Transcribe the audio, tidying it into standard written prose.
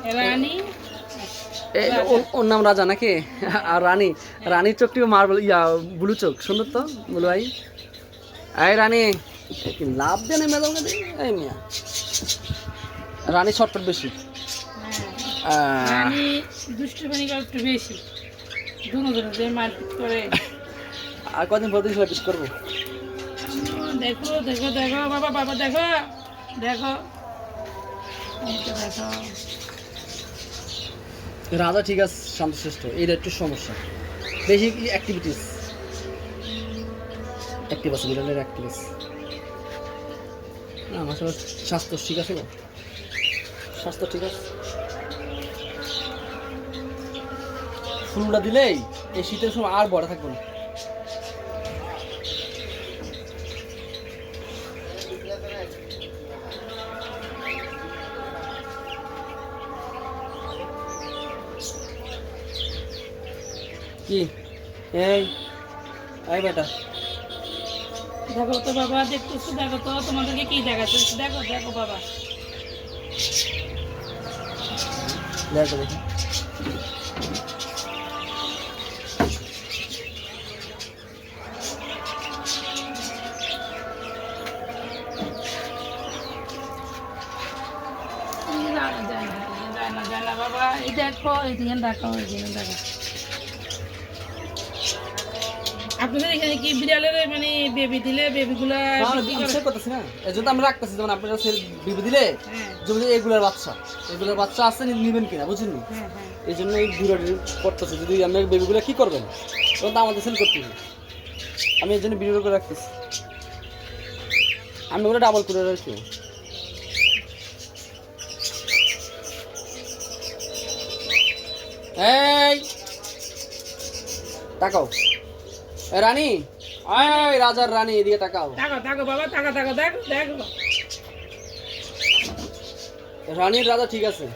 রানী ওর নাম রাজা নাকি? আর রানীর চোখটি মার্বেল ব্লু চোখ, সুন্দর তো বলো ভাই। এই রানী কি লাভ দেন মেলাও না এই মিয়া। রানী শর্টকাট বেশি। রানী দুষ্টুমিনি একটু বেশি, দুনো যে মারপিট করে। আর কদিন পর দিন পিস করবো। দেখো দেখো দেখো বাবা বাবা দেখো দেখো দেখো। রাজা ঠিক আছে, শান্তশিষ্ট, এইটা একটু সমস্যা, বেশি অ্যাক্টিভিটিস অ্যাক্টিভ আছে, বিড়ালের অ্যাক্টিভিস না। আমার সবার স্বাস্থ্য ঠিক আছে, স্বাস্থ্য ঠিক আছে। ফুলটা দিলেই এই শীতের সময় আর বড় থাকবে না। কি এই এই বেটা দেখো তো বাবা, দেখতেছো, দেখো তো তোমাদেরকে কি দেখাচ্ছে, দেখো দেখো বাবা। দেখো দেখি যায় না বাবা, এই দেখো, এই দিকে দেখো, এই দিকে দেখো। আপনাদের এখানে কি বিড়ালের মানে বেবি দিলে বেবিগুলা করতেছি না, এই জন্য আমরা রাখতেছি। যেমন আপনারা বিবি দিলে যেমন এগুলার বাচ্চা আছে, নিবেন কিনা বুঝেন নি, এই জন্য এই ভিডিওটি করতেছি। যদি আমরা বেবিগুলো কি করবেন তখন তো আমাদের সেল করতে হবে। আমি এই জন্য ভিডিও করে রাখতেছি, আমি ওগুলো ডাবল করে রাখছি। এই তাকাও রানী, এই রাজার রানী, এদিকে তাকাও। তাকাও তাকাও বাবা, তাকাও তাকাও, দেখো দেখো। রানীর রাজা ঠিক আছে।